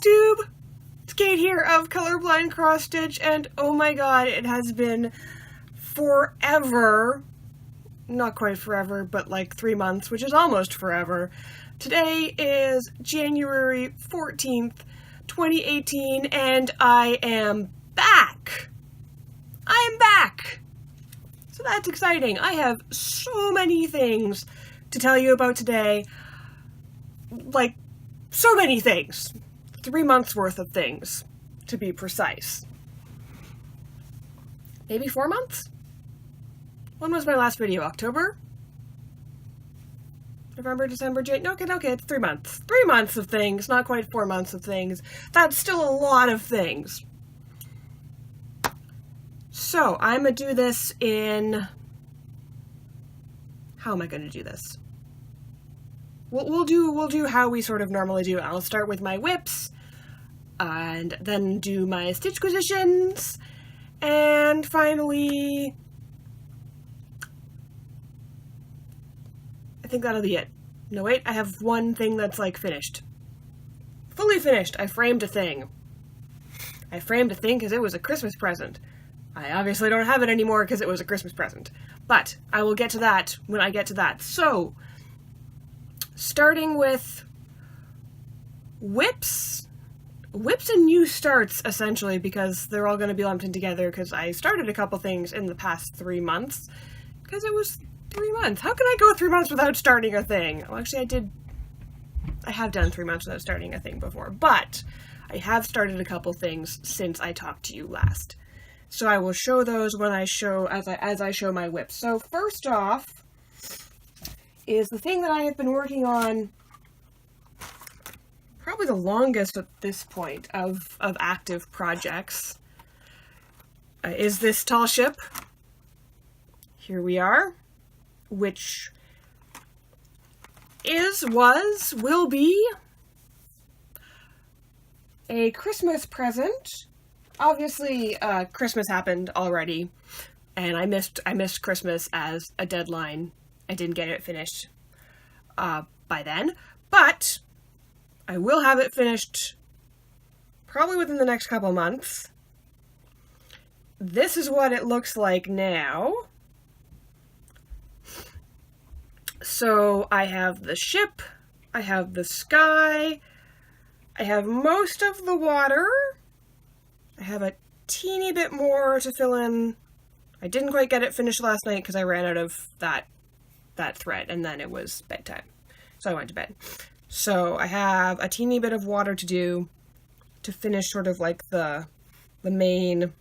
Flosstube! It's Kate here of Colorblind Cross Stitch, and oh my god, it has been forever. Not quite forever, but like 3 months, which is almost forever. Today is January 14th, 2018, and I am back! I am back! So that's exciting. I have so many things to tell you about today. Like, so many things. 3 months worth of things, to be precise. Maybe 4 months? When was my last video? October? November, December, January? Okay, it's 3 months. 3 months of things, not quite 4 months of things. That's still a lot of things. So, I'm gonna do this in... How am I gonna do this? We'll do how we sort of normally do. I'll start with my whips, and then do my stitchquisitions, and finally, I think that'll be it. No wait, I have one thing that's like finished. Fully finished. I framed a thing. I framed a thing because it was a Christmas present. I obviously don't have it anymore because it was a Christmas present. But I will get to that when I get to that. So, starting with whips and new starts, essentially, because they're all going to be lumped in together, because I started a couple things in the past 3 months, because it was 3 months. How can I go 3 months without starting a thing? Well, actually, I have done 3 months without starting a thing before, but I have started a couple things since I talked to you last. So I will show those when I show, as I show my whips. So first off, is the thing that I have been working on probably the longest at this point of active projects, is this tall ship. Here we are, which will be a Christmas present. Obviously, Christmas happened already, and I missed Christmas as a deadline. I didn't get it finished by then, but I will have it finished probably within the next couple months. This is what it looks like now. So I have the ship, I have the sky, I have most of the water, I have a teeny bit more to fill in. I didn't quite get it finished last night because I ran out of that thread, and then it was bedtime, so I went to bed. So I have a teeny bit of water to do to finish sort of like the main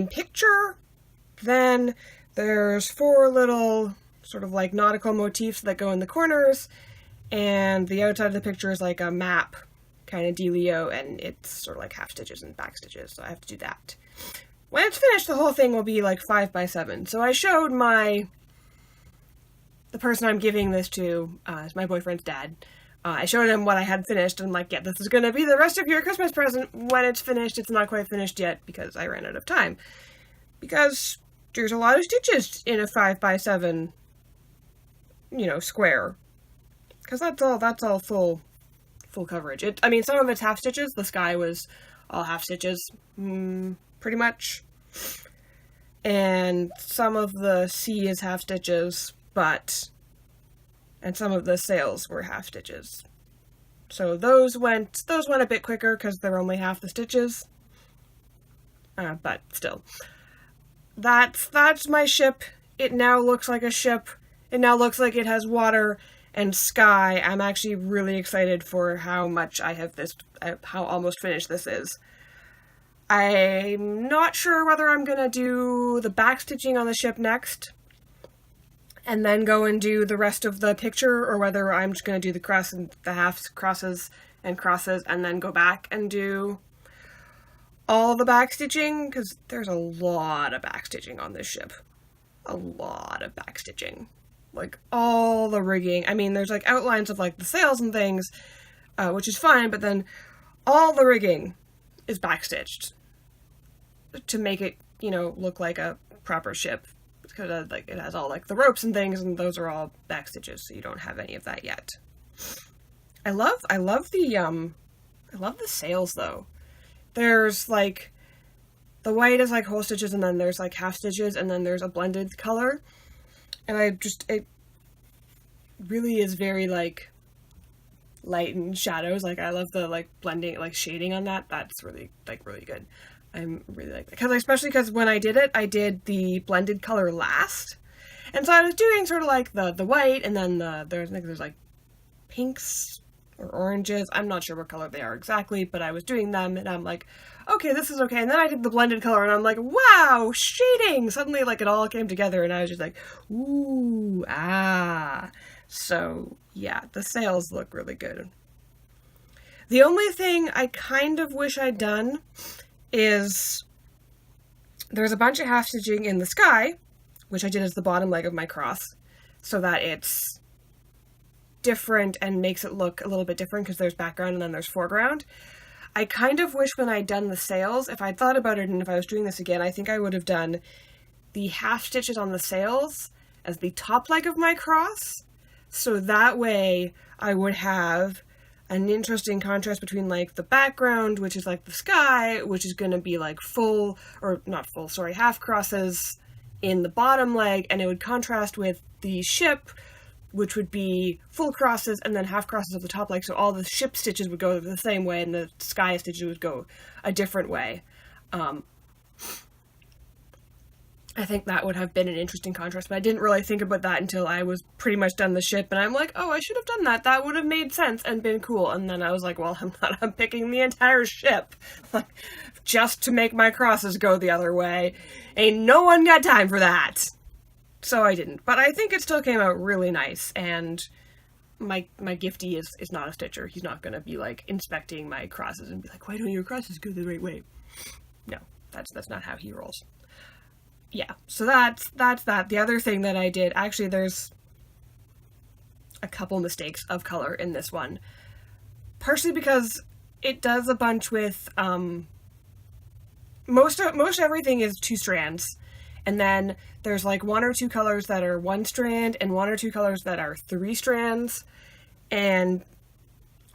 picture. Then there's 4 little sort of like nautical motifs that go in the corners, and the outside of the picture is like a map kind of dealio, and it's sort of like half stitches and back stitches, so I have to do that. When it's finished, the whole thing will be like 5x7. So I showed the person I'm giving this to, is my boyfriend's dad. I showed him what I had finished, and I'm like, yeah, this is going to be the rest of your Christmas present when it's finished. It's not quite finished yet because I ran out of time. Because there's a lot of stitches in a 5x7, square. Because that's all full coverage. I mean, some of it's half stitches. The sky was all half stitches. Pretty much. And some of the sea is half stitches, and some of the sails were half stitches. So those went a bit quicker because they're only half the stitches. But still. That's my ship. It now looks like a ship. It now looks like it has water and sky. I'm actually really excited for how much how almost finished this is. I'm not sure whether I'm gonna do the backstitching on the ship next, and then go and do the rest of the picture, or whether I'm just gonna do the half crosses, and then go back and do all the backstitching, because there's a lot of backstitching on this ship. A lot of backstitching. Like, all the rigging. I mean, there's like outlines of like the sails and things, which is fine, but then all the rigging is backstitched to make it, look like a proper ship. Because like it has all like the ropes and things, and those are all back stitches, so you don't have any of that yet. I love the sails though. There's like, the white is like whole stitches, and then there's like half stitches, and then there's a blended color. And it really is very like light and shadows. Like I love the like blending, like shading on that. That's really like really good. I'm really like that. Because especially because when I did it, I did the blended color last. And so I was doing sort of like the white, and then there's like pinks or oranges. I'm not sure what color they are exactly, but I was doing them, and I'm like, okay, this is okay. And then I did the blended color, and I'm like, wow, shading! Suddenly, like, it all came together, and I was just like, ooh, ah. So, yeah, the sails look really good. The only thing I kind of wish I'd done is there's a bunch of half stitching in the sky, which I did as the bottom leg of my cross, so that it's different and makes it look a little bit different because there's background and then there's foreground. I kind of wish when I'd done the sails, if I'd thought about it and if I was doing this again, I think I would have done the half stitches on the sails as the top leg of my cross, so that way I would have an interesting contrast between like the background, which is like the sky, which is going to be like half crosses in the bottom leg, and it would contrast with the ship, which would be full crosses and then half crosses of the top leg, so all the ship stitches would go the same way and the sky stitches would go a different way. I think that would have been an interesting contrast, but I didn't really think about that until I was pretty much done the ship, and I'm like, oh, I should have done that. That would have made sense and been cool. And then I was like, well, I'm picking the entire ship, like, just to make my crosses go the other way. Ain't no one got time for that. So I didn't, but I think it still came out really nice, and my gifty is not a stitcher. He's not gonna be like inspecting my crosses and be like, why don't your crosses go the right way? No, that's not how he rolls. Yeah, so that's that. The other thing that I did, actually there's a couple mistakes of color in this one, partially because it does a bunch with, most everything is 2 strands. And then there's like 1 or 2 colors that are 1 strand and 1 or 2 colors that are 3 strands. And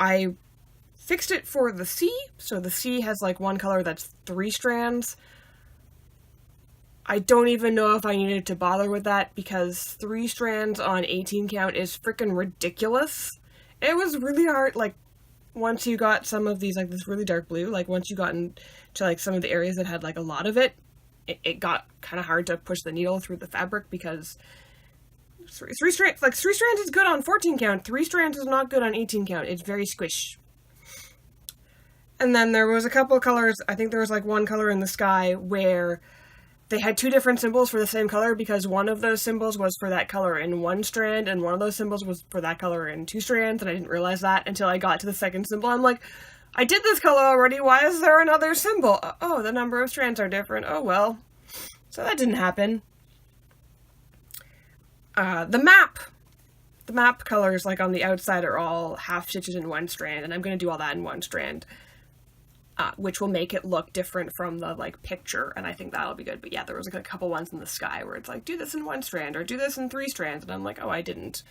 I fixed it for the C, so the C has like 1 color that's 3 strands. I don't even know if I needed to bother with that because 3 strands on 18 count is freaking ridiculous. It was really hard, like, once you got some of these, like this really dark blue, like once you got into like some of the areas that had like a lot of it, it got kind of hard to push the needle through the fabric because 3 strands is good on 14 count, 3 strands is not good on 18 count. It's very squish. And then there was a couple of colors, I think there was like 1 color in the sky where they had 2 different symbols for the same color because one of those symbols was for that color in 1 strand and one of those symbols was for that color in 2 strands, and I didn't realize that until I got to the second symbol. I'm like, I did this color already, why is there another symbol? Oh, the number of strands are different. Oh well. So that didn't happen. The map colors, like on the outside, are all half stitches in 1 strand, and I'm going to do all that in 1 strand. Which will make it look different from the like picture, and I think that'll be good. But yeah, there was like a couple ones in the sky where it's like, do this in 1 strand or do this in 3 strands, and I'm like, oh, I didn't.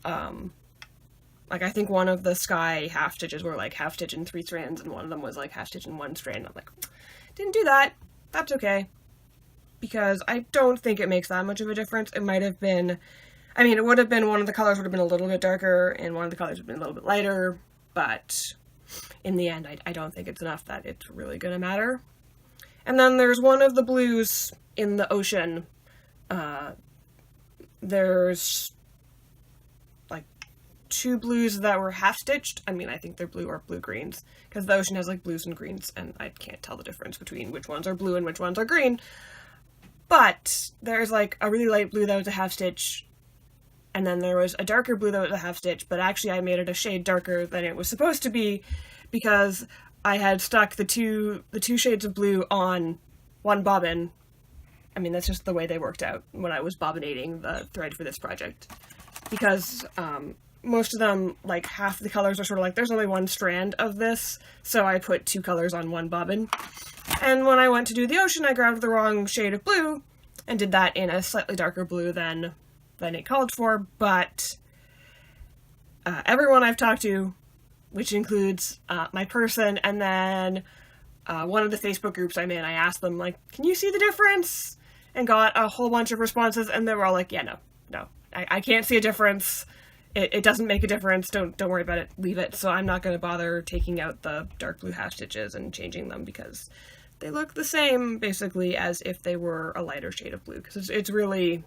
Like I think one of the sky half stitches were like half stitch in 3 strands, and one of them was like half stitch in 1 strand. I'm like, didn't do that. That's okay, because I don't think it makes that much of a difference. It might have been, I mean, it would have been one of the colors would have been a little bit darker, and one of the colors would have been a little bit lighter, but in the end, I don't think it's enough that it's really going to matter. And then there's one of the blues in the ocean. There's like 2 blues that were half-stitched. I mean, I think they're blue or blue-greens, because the ocean has like blues and greens, and I can't tell the difference between which ones are blue and which ones are green. But there's like a really light blue that was a half-stitch, and then there was a darker blue that was a half-stitch, but actually I made it a shade darker than it was supposed to be because I had stuck the two shades of blue on 1 bobbin. I mean, that's just the way they worked out when I was bobbinating the thread for this project. Because most of them, like half the colors are sort of like, there's only 1 strand of this, so I put 2 colors on 1 bobbin. And when I went to do the ocean, I grabbed the wrong shade of blue and did that in a slightly darker blue than it called for, but everyone I've talked to which includes my person, and then one of the Facebook groups I'm in. I asked them, like, can you see the difference? And got a whole bunch of responses, and they were all like, yeah, no, I can't see a difference. It doesn't make a difference. Don't worry about it. Leave it. So I'm not going to bother taking out the dark blue half stitches and changing them, because they look the same, basically, as if they were a lighter shade of blue. Because it's really,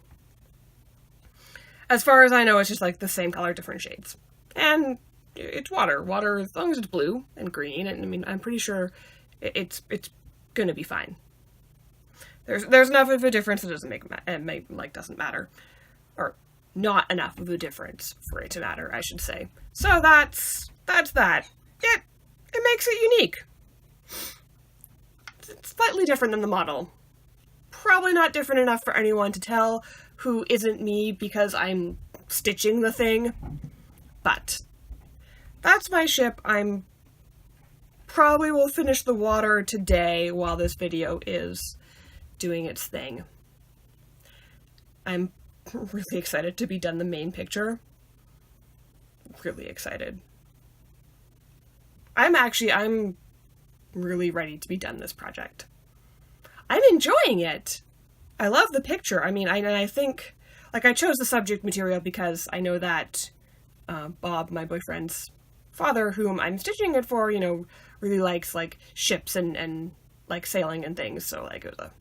as far as I know, it's just like the same color, different shades. And it's water. Water, as long as it's blue and green, and I mean, I'm pretty sure it's going to be fine. There's enough of a difference that doesn't matter, or not enough of a difference for it to matter, I should say. So that's that. It makes it unique. It's slightly different than the model. Probably not different enough for anyone to tell who isn't me, because I'm stitching the thing. But that's my ship. I'm probably will finish the water today while this video is doing its thing. I'm really excited to be done the main picture. Really excited. I'm really ready to be done this project. I'm enjoying it. I love the picture. I mean, I think, like, I chose the subject material because I know that Bob, my boyfriend's father, whom I'm stitching it for, you know, really likes, like, ships and like, sailing and things. So, like, it was a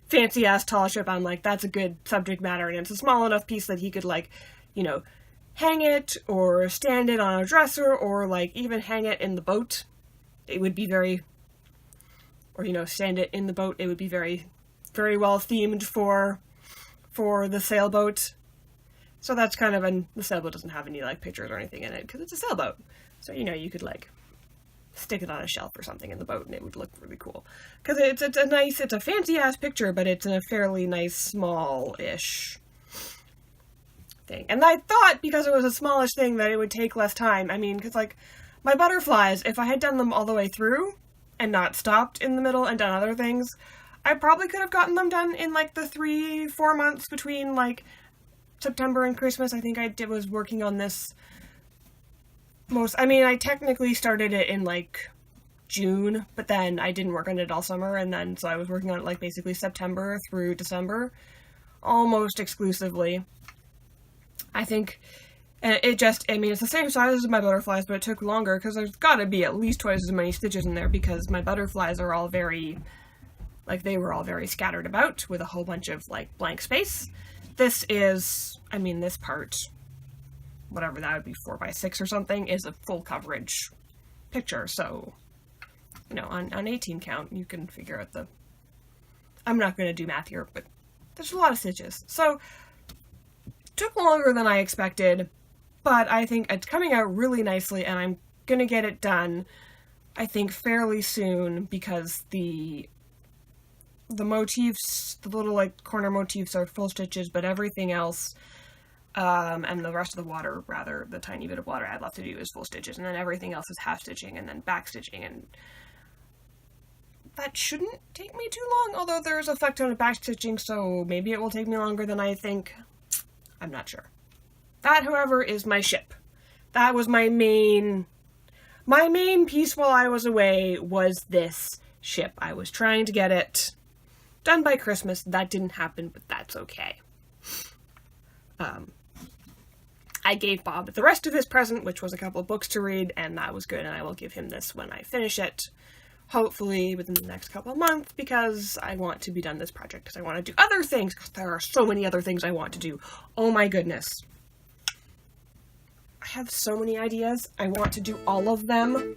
fancy-ass tall ship. I'm like, that's a good subject matter, and it's a small enough piece that he could, like, you know, hang it, or stand it on a dresser, or, like, even hang it in the boat. It would be very, or, you know, stand it in the boat. It would be very, very well themed for the sailboat. So that's kind of, and the sailboat doesn't have any, like, pictures or anything in it, because it's a sailboat. So, you know, you could, like, stick it on a shelf or something in the boat, and it would look really cool. Because it's a fancy-ass picture, but it's in a fairly nice, small-ish thing. And I thought, because it was a smallish thing, that it would take less time. I mean, because, like, my butterflies, if I had done them all the way through, and not stopped in the middle and done other things, I probably could have gotten them done in, like, the 3-4 months between, like, September and Christmas. I think I was working on this I technically started it in, like, June, but then I didn't work on it all summer, and then, so I was working on it, like, basically September through December, almost exclusively. I think, it's the same size as my butterflies, but it took longer, because there's gotta be at least twice as many stitches in there, because my butterflies are all very, like, they were all very scattered about, with a whole bunch of, like, blank space. This is, this part, whatever that would be, 4x6 or something, is a full coverage picture, so, you know, on 18 count, you can figure out I'm not going to do math here, but there's a lot of stitches. So, took longer than I expected, but I think it's coming out really nicely, and I'm going to get it done, I think, fairly soon, because the motifs, the little, like, corner motifs are full stitches, but everything else, and the rest of the water, rather, the tiny bit of water I had left to do is full stitches, and then everything else is half stitching, and then back stitching, and that shouldn't take me too long, although there's a fuck ton of back stitching, so maybe it will take me longer than I think. I'm not sure. That, however, is my ship. That was my main piece while I was away, was this ship. I was trying to get it done by Christmas. That didn't happen, but that's okay. I gave Bob the rest of his present, which was a couple of books to read, and that was good, and I will give him this when I finish it, hopefully within the next couple of months, because I want to be done this project, because I want to do other things, because there are so many other things I want to do. Oh my goodness. I have so many ideas. I want to do all of them.